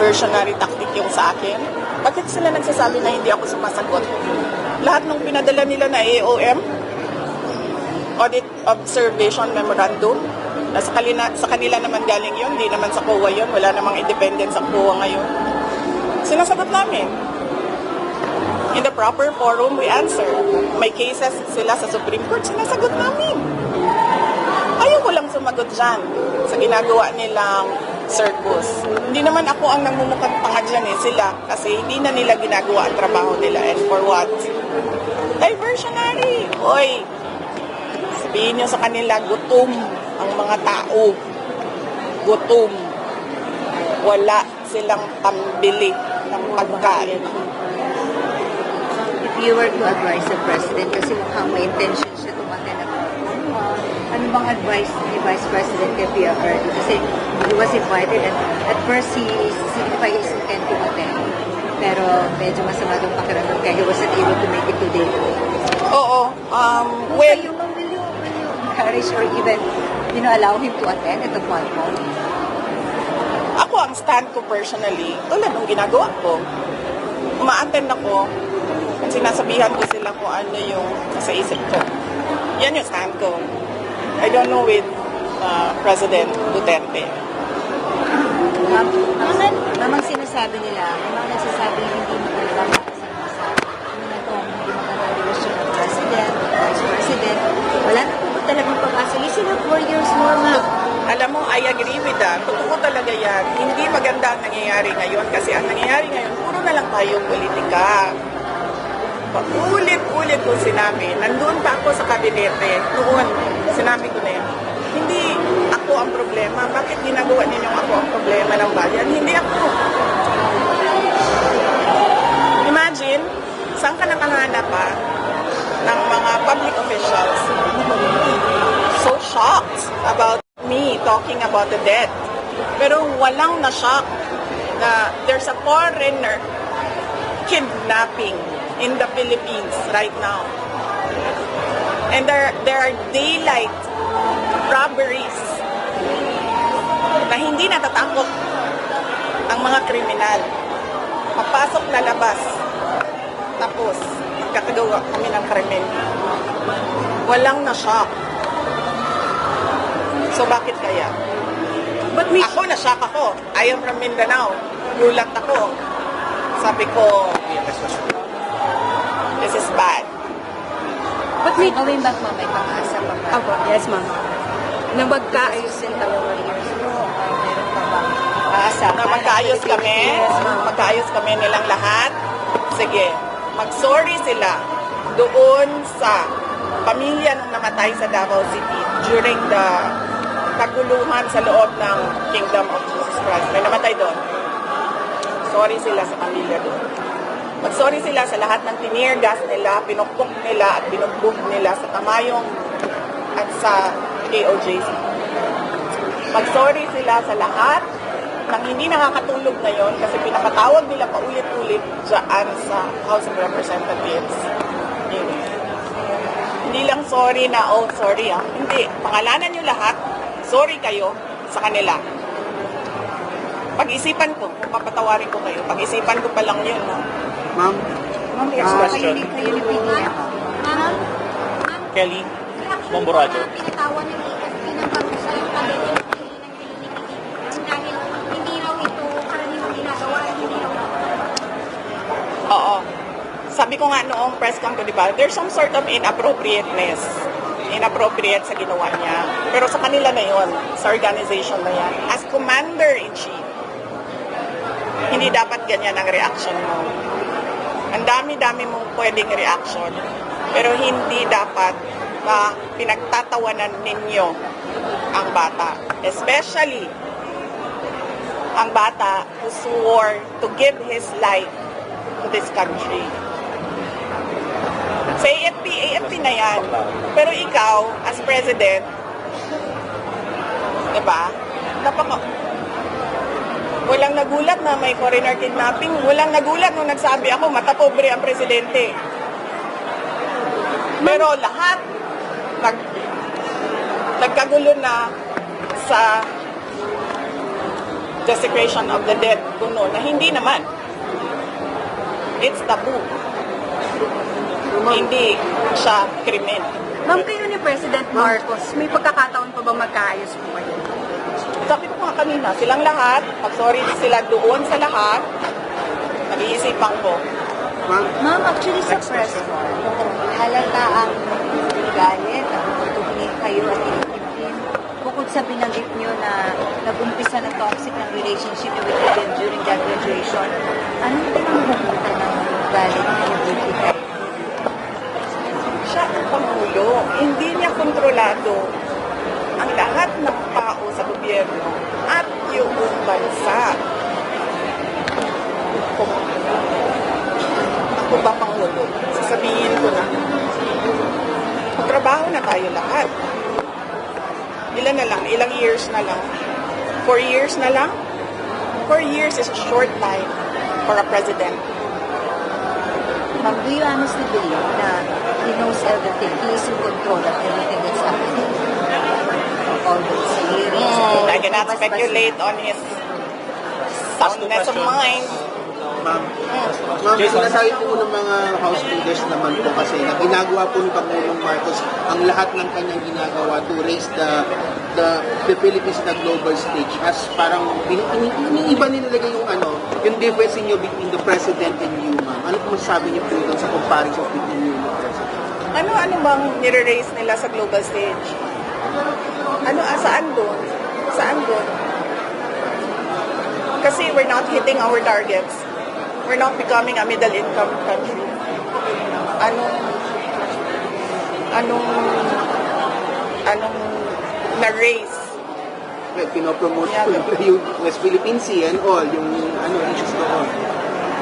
diversionary tactic yung sa akin. Bakit sila nagsasabi na hindi ako sumasagot? Lahat ng pinadala nila na AOM, Audit Observation Memorandum, sa kanila naman galing yun, hindi naman sa COA yun, wala namang independence ang COA ngayon. Sinasagot namin. In the proper forum, we answer. May cases sila sa Supreme Court, sinasagot namin. Ayaw ko lang sumagot dyan sa ginagawa nilang circus. Hindi naman ako ang nagmumukhang tanga dyan sila kasi hindi na nila ginagawa ang trabaho nila. And for what? Diversionary. Oy, sabihin nyo sa kanila, gutom ang mga tao. Gutom. Wala silang pambili ng pagkain. If you were to advise the President, kasi mukhang may intention siya tumaten ako, ano bang advice ni Vice President kay PRRD? Kasi he was invited and at first he signified his intent to attend. Pero medyo masama yung pakiramdam kaya he wasn't able to make it today. Oo. Will you encourage or even, allow him to attend at the platform? Ako, ang stand ko personally, tulad ng ginagawa ko, uma-attend ako at sinasabihan ko sila kung ano yung nasa isip ko. Yan yung stand ko. I don't know with President Duterte. Mamang sinasabi nila, may mga nagsasabi hindi mo talaga makasama na itong hindi magandang relasyon ng President, Vice President. Wala na po talagang pag-asa. You still have 4 years more, ma'am. Alam mo, I agree with that. Totoo talaga yan. Hindi maganda ang nangyayari ngayon kasi ang nangyayari ngayon, puro na lang tayong politika. Ulit-ulit ko sinabi. Nandun pa ako sa kabinete. Noon, sinabi ko na yan. Hindi ako ang problema. Bakit ginagawa ninyong ako ang problema ng bayan? Hindi ako. Imagine, saan ka nakahanap ng mga public officials so shocked about me talking about the debt. Pero walang na-shock na there's a foreigner kidnapping in the Philippines right now. And there are daylight robberies na hindi natatakot ang mga kriminal. Papasok na labas. Tapos, magkakagawa kami ng krimen. Walang na-shock. So, bakit kaya? Ako, na-shock ako. I am from Mindanao. Gulat ako. Sabi ko, this is bad. But going back, ma'am, may pag-asa pa ba? Opo, yes, ma'am. Na magkaayos Ayusin tayo 4 years ago. Meron pa bang pag-asa? Na magkaayos kami, magkaayos kami nilang lahat. Sige, mag-sorry sila doon sa pamilya nung namatay sa Davao City during the kaguluhan sa loob ng Kingdom of Jesus Christ. May namatay doon. Sorry sila sa pamilya doon. Mag-sorry sila sa lahat ng tinir gas nila, pinukpok nila at binugbog nila sa Tamayong at sa KOJC. Mag-sorry sila sa lahat ng hindi nakakatulog ngayon kasi pinapatawag nila paulit-ulit dyan sa House of Representatives. Hindi lang sorry na, oh, sorry Hindi. Pangalanan nyo lahat, sorry kayo sa kanila. Pag-isipan ko, kung papatawarin ko kayo, pag-isipan ko pa lang yun. Ma'am, Yes, question. kayo ni PDM. Kelly Momborajo. Pinatawan ng EFP ng parusa yung pagdating ng Pilipinas dahil hindi raw ito karaniwang ginagawa at hindi raw Oo. Sabi ko nga noong press con ko, di ba, there's some sort of inappropriate sa ginawa niya. Pero sa kanila na yon, sa organization na yan. As commander-in-chief, hindi dapat ganyan ang reaction mo. Ang dami-dami mong pwedeng reaction, pero hindi dapat na pinagtatawanan ninyo ang bata. Especially, ang bata who swore to give his life to this country. Sa AFP na yan. Pero ikaw, as president, diba? Walang nagulat na may foreigner kidnapping. Walang nagulat nung nagsabi ako, matapobre ang presidente. Pero lahat, nagkagulo na sa desecration of the dead kuno na hindi naman. It's taboo. Hindi siya krimen. Ma'am, kayo ni President Marcos, may pagkakataon pa ba magkaayos po kayo? Sabi ko nga kanina, silang lahat, pag-sorry sila doon sa lahat, nag-iisipan ko. Ma'am, actually sa press con, halata ang galit, ang tutugin kayo at inipin. Bukod sa binanggit nyo na nag-umpisa ng toxic ng relationship with them during that graduation, anong pinanghugutan ng galit na nabigay kayo? Siya ang Pangulo, hindi niya kontrolado ang lahat ng tao sa gobyerno at yung bansa. Kung ako ba Pangulo, sasabihin ko na, magtrabaho na tayo lahat. Ilan na lang? Ilang years na lang? 4 years na lang? 4 years is a short time for a president. Ma'am, do you honestly believe na he knows everything? He is in control of everything that's happening? All those hearings. I cannot speculate on his soundness of mind. Ma'am, sinasabi po ng mga House leaders naman po kasi na ginagawa po ni Pangulong Marcos ang lahat ng kanyang ginagawa to raise the Philippines na global stage as parang iniiba nilagay yung difference niyo between the President and you, ma'am. Ano po masasabi niyo po doon sa comparison between you and the President? Ano bang nire-raise nila sa global stage? Saan doon? Saan doon? Kasi we're not hitting our targets. We're not becoming a middle-income country. Anong na-raise? Well, pinopromote po yung West Philippine Sea and all, yung issues doon.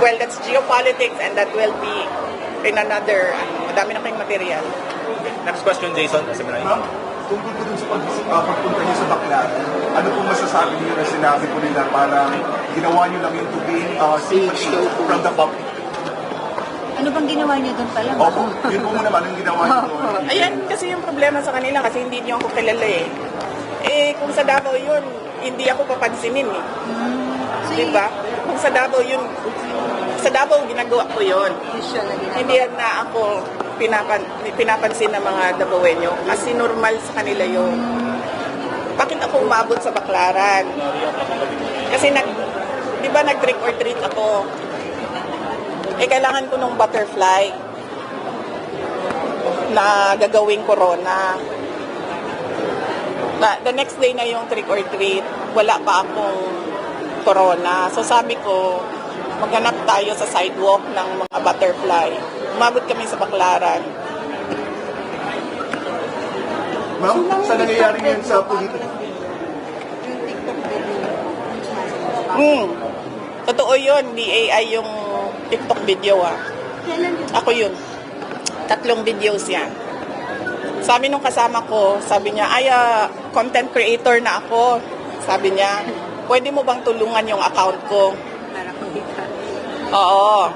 Well, that's geopolitics and that will be in another, madami na kayong material. Next question, Jason. Ma'am, tungkol po dun sa pagpunta niyo sa Baclaran, ano pong masasabi niyo na sinabi po nila parang ginawa niyo lang yung to gain sympathy from the public? Ano bang ginawa niyo doon pala? Opo, yun po naman ang ginawa niyo doon. Ayan, kasi yung problema sa kanila kasi hindi niyo ako kilala eh. Kung sa Davao yun, hindi ako papansinin eh. Diba? Kung sa Davao yun, sa Davao ginagawa ko yun. Usual na ginagawa. Hindi na ako pinapansin ng mga Davaoenyo kasi normal sa kanila yun. Bakit ako umabot sa Baclaran? Kasi di ba nag-trick or treat ako? Kailangan ko nung butterfly na gagawing corona. The next day na yung trick or treat, wala pa akong corona. So sabi ko, maghanap tayo sa sidewalk ng mga butterfly. Umabot kami sa Baclaran. Ma'am, sa nangyayari ngayon sa politika? Totoo yun, di AI yung TikTok video Ako yun. 3 videos yan. Sabi nung kasama ko, sabi niya, content creator na ako. Sabi niya, pwede mo bang tulungan yung account ko? Para kumita. Oo.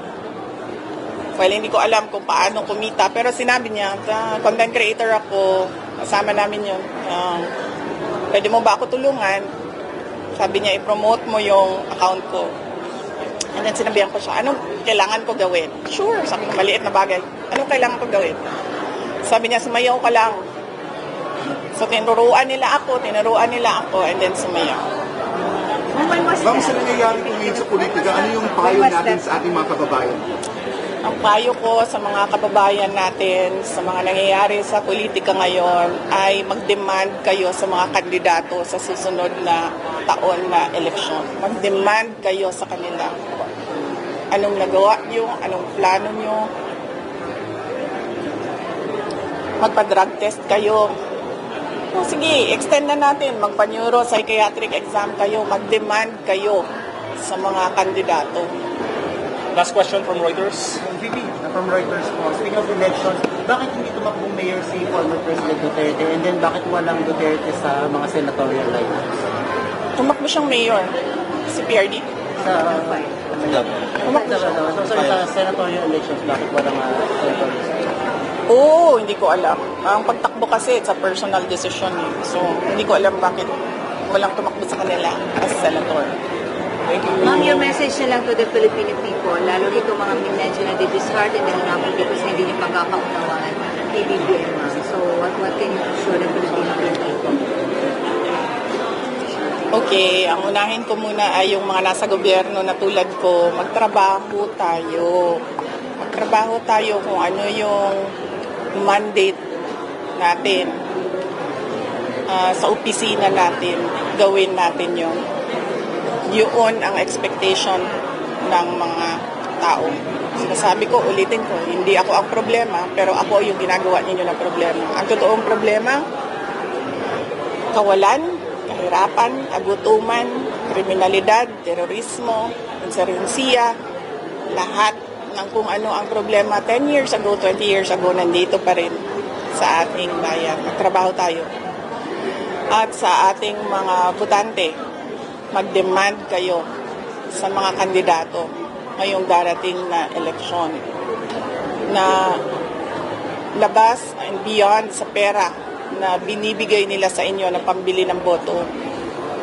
Well, hindi ko alam kung paano kumita. Pero sinabi niya, content creator ako. Kasama namin yun. Pwede mo ba ako tulungan? Sabi niya, i-promote mo yung account ko. And then sinabihan ko siya, anong kailangan ko gawin? Sure, sabi ko, maliit na bagay. Anong kailangan ko gawin? Sabi niya, sumayaw ka lang. So, tinuruan nila ako, and then sumayaw. Ma'am, sa nangyayari po ngayon sa politika, ano yung payo natin sa ating mga kababayan? Ang payo ko sa mga kababayan natin, sa mga nangyayari sa politika ngayon, ay mag-demand kayo sa mga kandidato sa susunod na taon na eleksyon. Mag-demand kayo sa kanila. Anong nagawa nyo? Anong plano nyo? Magpa-drug test kayo. O sige, extend na natin. Magpa-neuro-psychiatric exam kayo. Mag-demand kayo sa mga kandidato. Last question from Reuters. VP, from Reuters po. Speaking of elections, bakit hindi tumakbong mayor si former President Duterte and then bakit walang Duterte sa mga senatorial lines? Tumakbo siyang mayor. Si PRD. Sa Tumakbo siya. sa senatorial elections, bakit walang senatorial lines? Oo, hindi ko alam. Ang pagtakbo kasi, it's a personal decision. So, hindi ko alam bakit walang tumakbo sa kanila as senator. Thank you. Ma'am, your message na lang to the Filipino people, lalo dito mga medyo na discarded dahil nga po because hindi niyo pagkakaunawaan PBBM, ma'am. So, what can you assure the Filipino people? Okay, ang unahin ko muna ay yung mga nasa gobyerno na tulad ko, magtrabaho tayo. Magtrabaho tayo kung ano yung mandate natin sa opisina natin. Gawin natin yun. Yun ang expectation ng mga tao. Sinasabi ko, ulitin ko, hindi ako ang problema, pero ako yung ginagawa ninyo ng problema. Ang totoong problema, kawalan, kahirapan, kagutuman, kriminalidad, terorismo, insurgensiya, lahat ng kung ano ang problema 10 years ago, 20 years ago, nandito pa rin sa ating bayan. Magtrabaho tayo. At sa ating mga botante, mag-demand kayo sa mga kandidato ngayong darating na eleksyon na labas and beyond sa pera na binibigay nila sa inyo na pambili ng boto.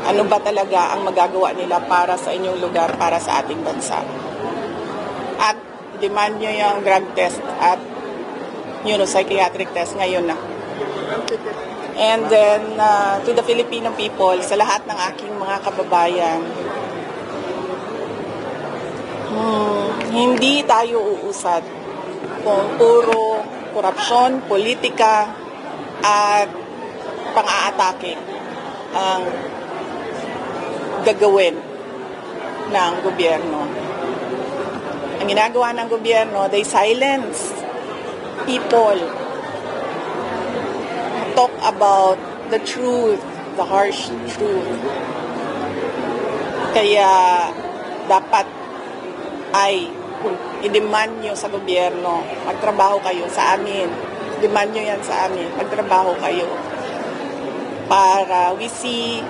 Ano ba talaga ang magagawa nila para sa inyong lugar, para sa ating bansa? At demand nyo yung drug test at psychiatric test ngayon na. And then, to the Filipino people, sa lahat ng aking mga kababayan, hindi tayo uusad kung puro korupsyon, politika, at pang-aatake ang gagawin ng gobyerno. Ang ginagawa ng gobyerno, they silence people talk about the truth, the harsh truth. Kaya dapat ay i-demand nyo sa gobyerno, magtrabaho kayo sa amin. Demand nyo yan sa amin, magtrabaho kayo para we see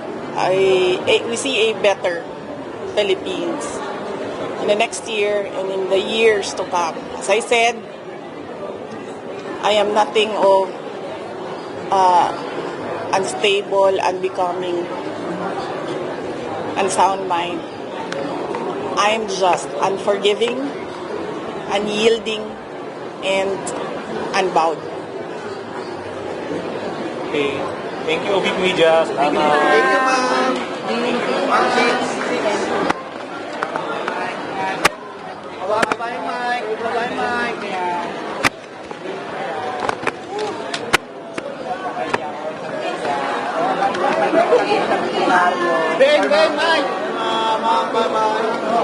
a better Philippines in the next year and in the years to come. As I said, I am nothing of unstable, unbecoming, unsound mind. I am just unforgiving, unyielding, and unbowed. Okay. Thank you, Obit Media. Salamat. Thank you, ma'am. Bye-bye, Mike. Bye-bye, Mike. Ben, Mike. Bye-bye.